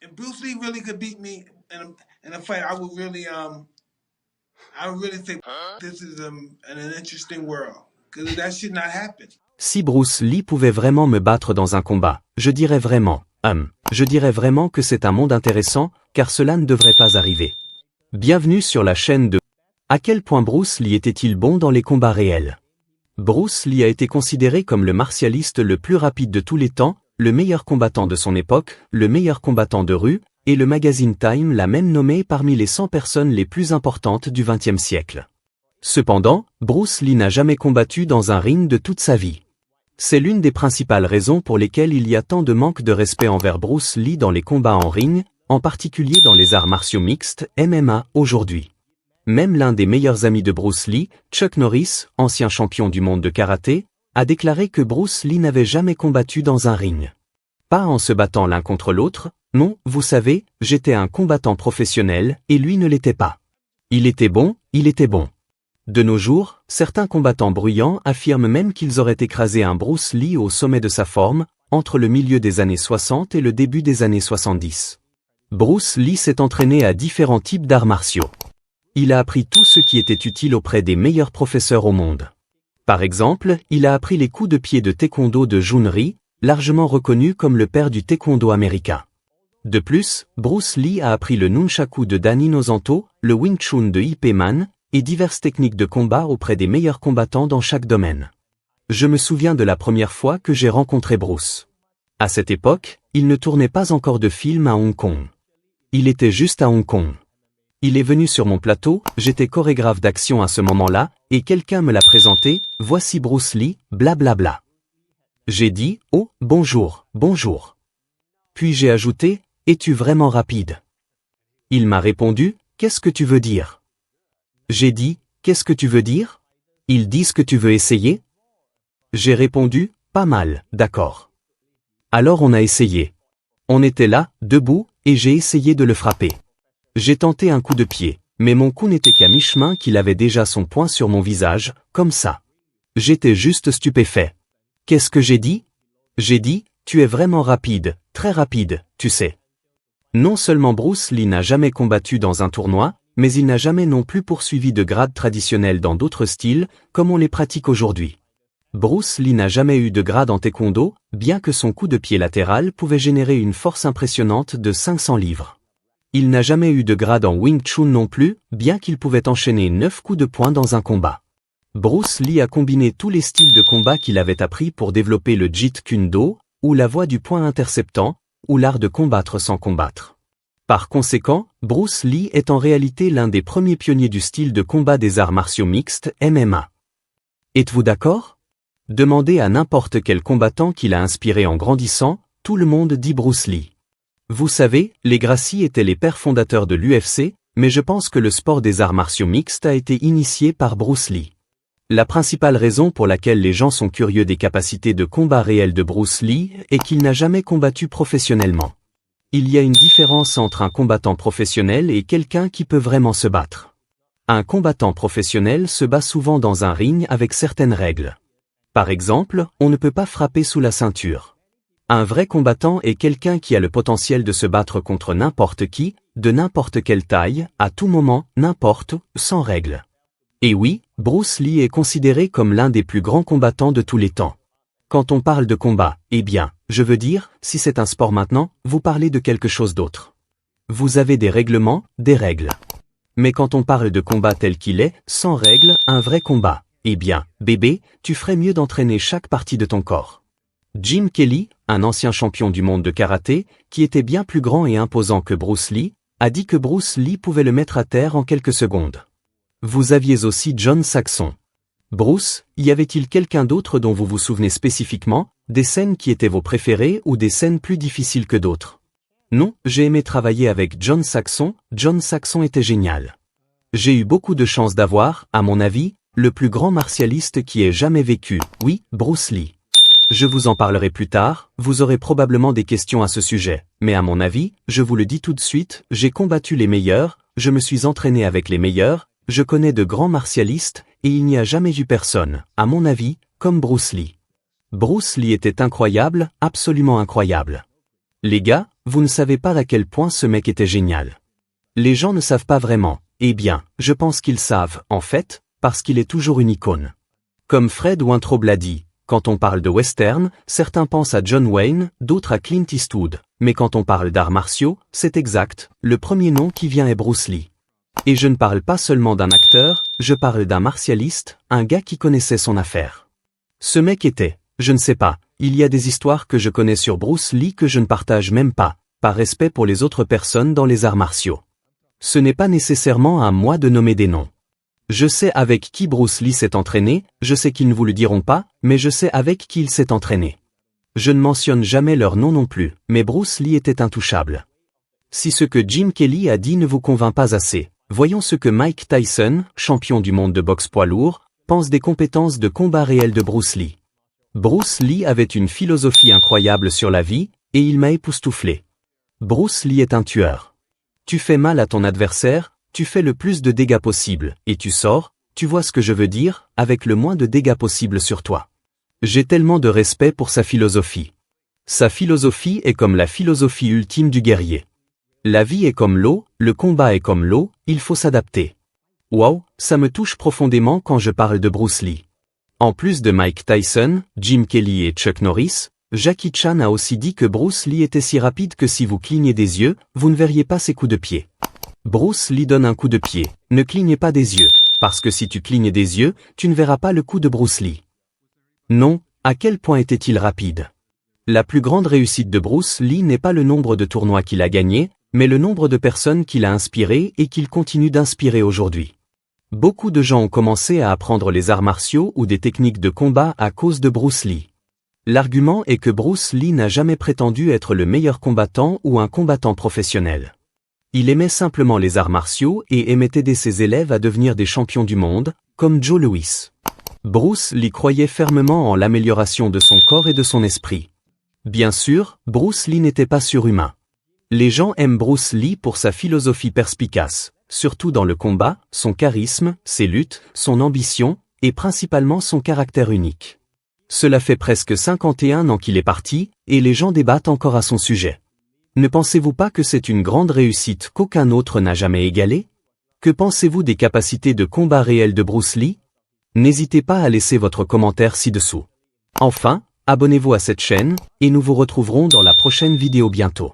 if Bruce Lee really could beat me in a fight, I would really think this is an interesting world because that should not happen. Si Bruce Lee pouvait vraiment me battre dans un combat, je dirais vraiment que c'est un monde intéressant, car cela ne devrait pas arriver. Bienvenue sur la chaîne de... À quel point Bruce Lee était-il bon dans les combats réels? Bruce Lee a été considéré comme le martialiste le plus rapide de tous les temps, le meilleur combattant de son époque, le meilleur combattant de rue, et le magazine Time l'a même nommé parmi les 100 personnes les plus importantes du XXe siècle. Cependant, Bruce Lee n'a jamais combattu dans un ring de toute sa vie. C'est l'une des principales raisons pour lesquelles il y a tant de manque de respect envers Bruce Lee dans les combats en ring, en particulier dans les arts martiaux mixtes, MMA, aujourd'hui. Même l'un des meilleurs amis de Bruce Lee, Chuck Norris, ancien champion du monde de karaté, a déclaré que Bruce Lee n'avait jamais combattu dans un ring. Pas en se battant l'un contre l'autre, non, vous savez, j'étais un combattant professionnel, et lui ne l'était pas. Il était bon. De nos jours, certains combattants bruyants affirment même qu'ils auraient écrasé un Bruce Lee au sommet de sa forme, entre le milieu des années 60 et le début des années 70. Bruce Lee s'est entraîné à différents types d'arts martiaux. Il a appris tout ce qui était utile auprès des meilleurs professeurs au monde. Par exemple, il a appris les coups de pied de taekwondo de Jun Rhee, largement reconnu comme le père du taekwondo américain. De plus, Bruce Lee a appris le nunchaku de Danny Nozanto, le Wing Chun de Ip Man, et diverses techniques de combat auprès des meilleurs combattants dans chaque domaine. Je me souviens de la première fois que j'ai rencontré Bruce. À cette époque, il ne tournait pas encore de film à Hong Kong. Il était juste à Hong Kong. Il est venu sur mon plateau, j'étais chorégraphe d'action à ce moment-là, et quelqu'un me l'a présenté, voici Bruce Lee, blablabla. J'ai dit, oh, bonjour. Puis j'ai ajouté, es-tu vraiment rapide? Il m'a répondu, qu'est-ce que tu veux dire? J'ai dit, qu'est-ce que tu veux dire? Ils disent que tu veux essayer? J'ai répondu, pas mal, d'accord. Alors on a essayé. On était là, debout, et j'ai essayé de le frapper. J'ai tenté un coup de pied, mais mon coup n'était qu'à mi-chemin qu'il avait déjà son poing sur mon visage, comme ça. J'étais juste stupéfait. Qu'est-ce que j'ai dit? J'ai dit, tu es vraiment rapide, très rapide, tu sais. Non seulement Bruce Lee n'a jamais combattu dans un tournoi, mais il n'a jamais non plus poursuivi de grade traditionnel dans d'autres styles, comme on les pratique aujourd'hui. Bruce Lee n'a jamais eu de grade en taekwondo, bien que son coup de pied latéral pouvait générer une force impressionnante de 500 livres. Il n'a jamais eu de grade en Wing Chun non plus, bien qu'il pouvait enchaîner 9 coups de poing dans un combat. Bruce Lee a combiné tous les styles de combat qu'il avait appris pour développer le Jeet Kune Do, ou la voie du point interceptant, ou l'art de combattre sans combattre. Par conséquent, Bruce Lee est en réalité l'un des premiers pionniers du style de combat des arts martiaux mixtes, MMA. Êtes-vous d'accord? Demandez à n'importe quel combattant qui l'a inspiré en grandissant, tout le monde dit Bruce Lee. Vous savez, les Gracie étaient les pères fondateurs de l'UFC, mais je pense que le sport des arts martiaux mixtes a été initié par Bruce Lee. La principale raison pour laquelle les gens sont curieux des capacités de combat réelles de Bruce Lee est qu'il n'a jamais combattu professionnellement. Il y a une différence entre un combattant professionnel et quelqu'un qui peut vraiment se battre. Un combattant professionnel se bat souvent dans un ring avec certaines règles. Par exemple, on ne peut pas frapper sous la ceinture. Un vrai combattant est quelqu'un qui a le potentiel de se battre contre n'importe qui, de n'importe quelle taille, à tout moment, n'importe, sans règles. Et oui, Bruce Lee est considéré comme l'un des plus grands combattants de tous les temps. Quand on parle de combat, eh bien, je veux dire, si c'est un sport maintenant, vous parlez de quelque chose d'autre. Vous avez des règlements, des règles. Mais quand on parle de combat tel qu'il est, sans règles, un vrai combat, eh bien, bébé, tu ferais mieux d'entraîner chaque partie de ton corps. Jim Kelly, un ancien champion du monde de karaté, qui était bien plus grand et imposant que Bruce Lee, a dit que Bruce Lee pouvait le mettre à terre en quelques secondes. Vous aviez aussi John Saxon. Bruce, y avait-il quelqu'un d'autre dont vous vous souvenez spécifiquement, des scènes qui étaient vos préférées ou des scènes plus difficiles que d'autres? Non, j'ai aimé travailler avec John Saxon était génial. J'ai eu beaucoup de chance d'avoir, à mon avis, le plus grand martialiste qui ait jamais vécu, oui, Bruce Lee. Je vous en parlerai plus tard, vous aurez probablement des questions à ce sujet, mais à mon avis, je vous le dis tout de suite, j'ai combattu les meilleurs, je me suis entraîné avec les meilleurs, je connais de grands martialistes, et il n'y a jamais eu personne, à mon avis, comme Bruce Lee. Bruce Lee était incroyable, absolument incroyable. Les gars, vous ne savez pas à quel point ce mec était génial. Les gens ne savent pas vraiment, eh bien, je pense qu'ils savent, en fait, parce qu'il est toujours une icône. Comme Fred Weintraub l'a dit, quand on parle de western, certains pensent à John Wayne, d'autres à Clint Eastwood, mais quand on parle d'arts martiaux, c'est exact, le premier nom qui vient est Bruce Lee. Et je ne parle pas seulement d'un acteur, je parle d'un martialiste, un gars qui connaissait son affaire. Ce mec était, je ne sais pas, il y a des histoires que je connais sur Bruce Lee que je ne partage même pas, par respect pour les autres personnes dans les arts martiaux. Ce n'est pas nécessairement à moi de nommer des noms. Je sais avec qui Bruce Lee s'est entraîné, je sais qu'ils ne vous le diront pas, mais je sais avec qui il s'est entraîné. Je ne mentionne jamais leur nom non plus, mais Bruce Lee était intouchable. Si ce que Jim Kelly a dit ne vous convainc pas assez, voyons ce que Mike Tyson, champion du monde de boxe poids lourd, pense des compétences de combat réelles de Bruce Lee. Bruce Lee avait une philosophie incroyable sur la vie, et il m'a époustouflé. Bruce Lee est un tueur. Tu fais mal à ton adversaire, tu fais le plus de dégâts possible, et tu sors, tu vois ce que je veux dire, avec le moins de dégâts possible sur toi. J'ai tellement de respect pour sa philosophie. Sa philosophie est comme la philosophie ultime du guerrier. La vie est comme l'eau, le combat est comme l'eau, il faut s'adapter. Waouh, ça me touche profondément quand je parle de Bruce Lee. En plus de Mike Tyson, Jim Kelly et Chuck Norris, Jackie Chan a aussi dit que Bruce Lee était si rapide que si vous clignez des yeux, vous ne verriez pas ses coups de pied. Bruce Lee donne un coup de pied, ne clignez pas des yeux, parce que si tu clignes des yeux, tu ne verras pas le coup de Bruce Lee. Non, à quel point était-il rapide? La plus grande réussite de Bruce Lee n'est pas le nombre de tournois qu'il a gagnés, mais le nombre de personnes qu'il a inspirées et qu'il continue d'inspirer aujourd'hui. Beaucoup de gens ont commencé à apprendre les arts martiaux ou des techniques de combat à cause de Bruce Lee. L'argument est que Bruce Lee n'a jamais prétendu être le meilleur combattant ou un combattant professionnel. Il aimait simplement les arts martiaux et aimait aider ses élèves à devenir des champions du monde, comme Joe Louis. Bruce Lee croyait fermement en l'amélioration de son corps et de son esprit. Bien sûr, Bruce Lee n'était pas surhumain. Les gens aiment Bruce Lee pour sa philosophie perspicace, surtout dans le combat, son charisme, ses luttes, son ambition, et principalement son caractère unique. Cela fait presque 51 ans qu'il est parti, et les gens débattent encore à son sujet. Ne pensez-vous pas que c'est une grande réussite qu'aucun autre n'a jamais égalée? Que pensez-vous des capacités de combat réelles de Bruce Lee? N'hésitez pas à laisser votre commentaire ci-dessous. Enfin, abonnez-vous à cette chaîne, et nous vous retrouverons dans la prochaine vidéo bientôt.